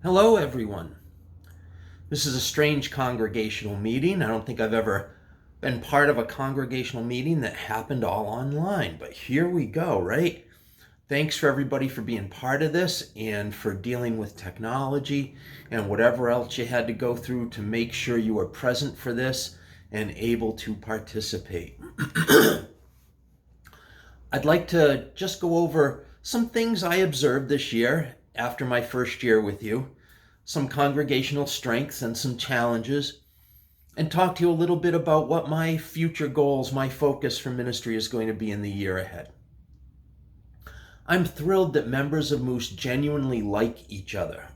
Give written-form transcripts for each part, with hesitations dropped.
Hello, everyone. This is a strange congregational meeting. I don't think I've ever been part of a congregational meeting that happened all online, but here we go, right? Thanks for everybody for being part of this and for dealing with technology and whatever else you had to go through to make sure you were present for this and able to participate. I'd like to just go over some things I observed this year after my first year with you, some congregational strengths and some challenges, and talk to you a little bit about what my future goals, my focus for ministry is going to be in the year ahead. I'm thrilled that members of MUUS genuinely like each other.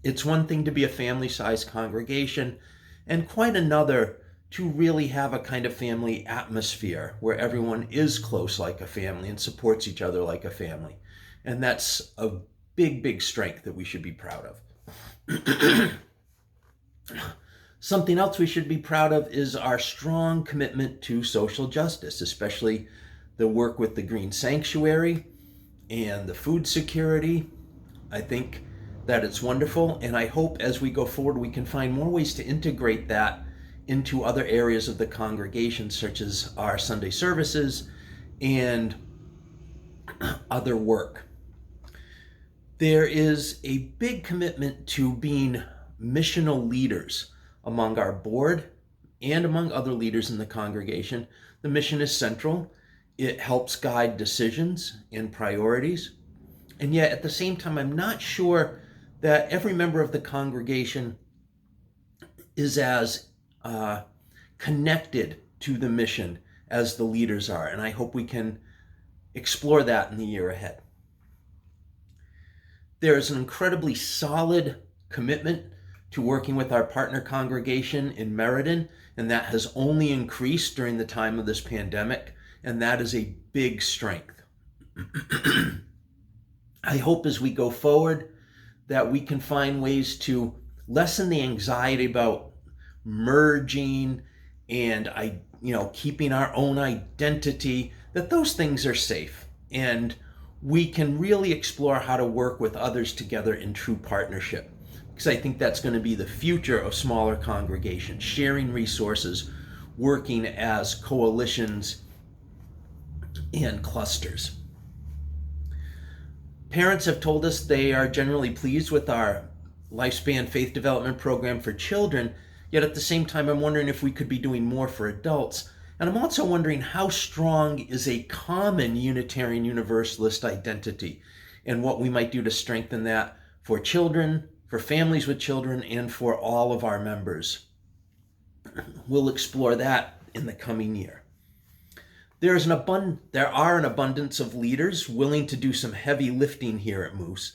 It's one thing to be a family-sized congregation, and quite another to really have a kind of family atmosphere where everyone is close like a family and supports each other like a family. And that's a big, big strength that we should be proud of. Something else we should be proud of is our strong commitment to social justice, especially the work with the Green Sanctuary and the food security. I think that it's wonderful, and I hope as we go forward we can find more ways to integrate that into other areas of the congregation, such as our Sunday services and other work. There is a big commitment to being missional leaders among our board and among other leaders in the congregation. The mission is central. It helps guide decisions and priorities. And yet at the same time, I'm not sure that every member of the congregation is as connected to the mission as the leaders are. And I hope we can explore that in the year ahead. There is an incredibly solid commitment to working with our partner congregation in Meriden, and that has only increased during the time of this pandemic, and that is a big strength. I hope as we go forward that we can find ways to lessen the anxiety about merging and keeping our own identity, that those things are safe, and we can really explore how to work with others together in true partnership, because I think that's going to be the future of smaller congregations, sharing resources, working as coalitions and clusters. Parents have told us they are generally pleased with our lifespan faith development program for children, yet at the same time I'm wondering if we could be doing more for adults. And I'm also wondering how strong is a common Unitarian Universalist identity and what we might do to strengthen that for children, for families with children, and for all of our members. We'll explore that in the coming year. There are an abundance of leaders willing to do some heavy lifting here at MUUS.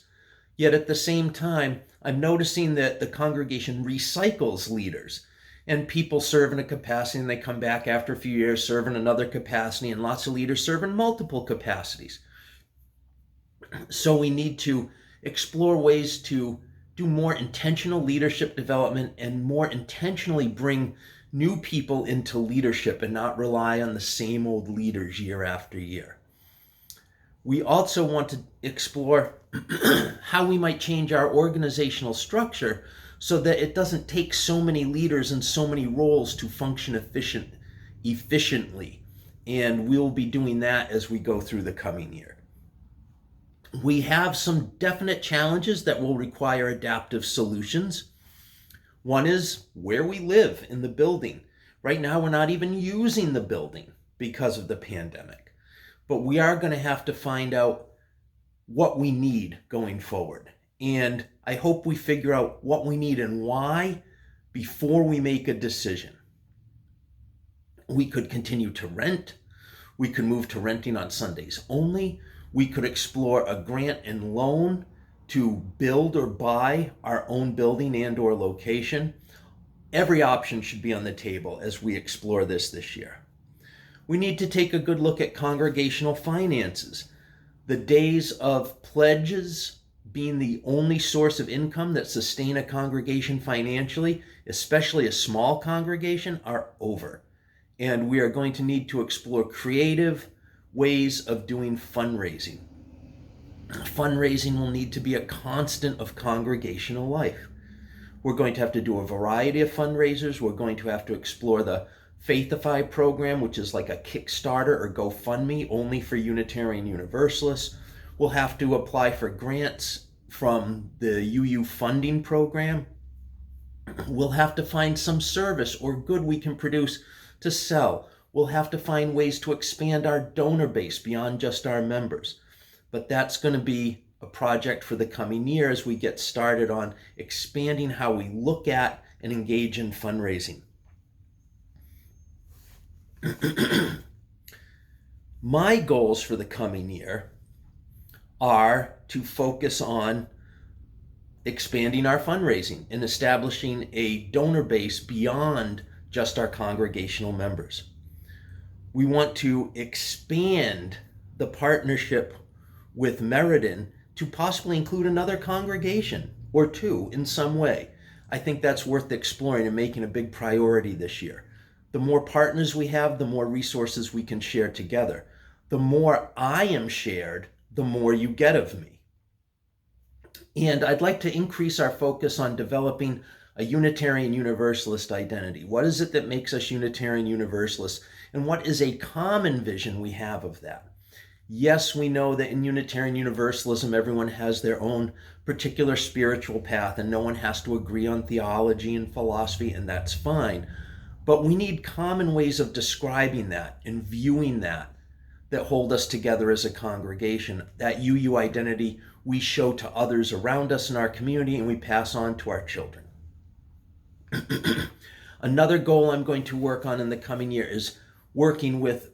Yet at the same time, I'm noticing that the congregation recycles leaders, and people serve in a capacity and they come back after a few years, serve in another capacity, and lots of leaders serve in multiple capacities. So we need to explore ways to do more intentional leadership development and more intentionally bring new people into leadership and not rely on the same old leaders year after year. We also want to explore how we might change our organizational structure so that it doesn't take so many leaders and so many roles to function efficiently. And we'll be doing that as we go through the coming year. We have some definite challenges that will require adaptive solutions. One is where we live in the building. Right now, we're not even using the building because of the pandemic. But we are going to have to find out what we need going forward. And I hope we figure out what we need and why before we make a decision. We could continue to rent. We could move to renting on Sundays only. We could explore a grant and loan to build or buy our own building and or location. Every option should be on the table as we explore this year. We need to take a good look at congregational finances. The days of pledges being the only source of income that sustain a congregation financially, especially a small congregation, are over. And we are going to need to explore creative ways of doing fundraising. Fundraising will need to be a constant of congregational life. We're going to have to do a variety of fundraisers. We're going to have to explore the Faithify program, which is like a Kickstarter or GoFundMe only for Unitarian Universalists. We'll have to apply for grants from the UU funding program. We'll have to find some service or good we can produce to sell. We'll have to find ways to expand our donor base beyond just our members. But that's going to be a project for the coming year as we get started on expanding how we look at and engage in fundraising. My goals for the coming year are to focus on expanding our fundraising and establishing a donor base beyond just our congregational members. We want to expand the partnership with Meriden to possibly include another congregation or two in some way. I think that's worth exploring and making a big priority this year. The more partners we have, the more resources we can share together. The more I am shared, the more you get of me. And I'd like to increase our focus on developing a Unitarian Universalist identity. What is it that makes us Unitarian Universalists? And what is a common vision we have of that? Yes, we know that in Unitarian Universalism, everyone has their own particular spiritual path and no one has to agree on theology and philosophy, and that's fine. But we need common ways of describing that and viewing that hold us together as a congregation. That UU identity we show to others around us in our community and we pass on to our children. Another goal I'm going to work on in the coming year is working with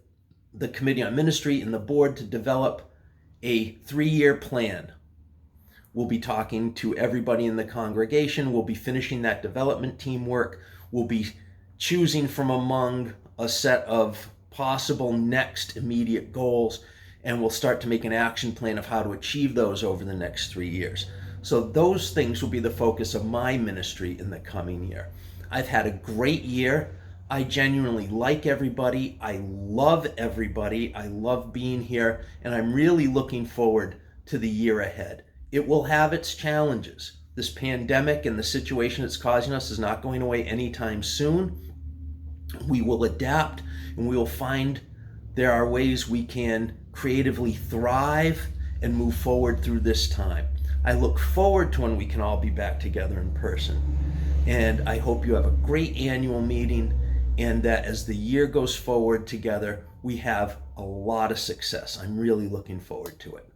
the Committee on Ministry and the board to develop a 3-year plan. We'll be talking to everybody in the congregation. We'll be finishing that development team work. We'll be choosing from among a set of possible next immediate goals, and we'll start to make an action plan of how to achieve those over the next 3 years. So those things will be the focus of my ministry in the coming year. I've had a great year. I genuinely like everybody. I love everybody. I love being here, and I'm really looking forward to the year ahead. It will have its challenges. This pandemic and the situation it's causing us is not going away anytime soon. We will adapt, and we will find there are ways we can creatively thrive and move forward through this time. I look forward to when we can all be back together in person. And I hope you have a great annual meeting, and that as the year goes forward together, we have a lot of success. I'm really looking forward to it.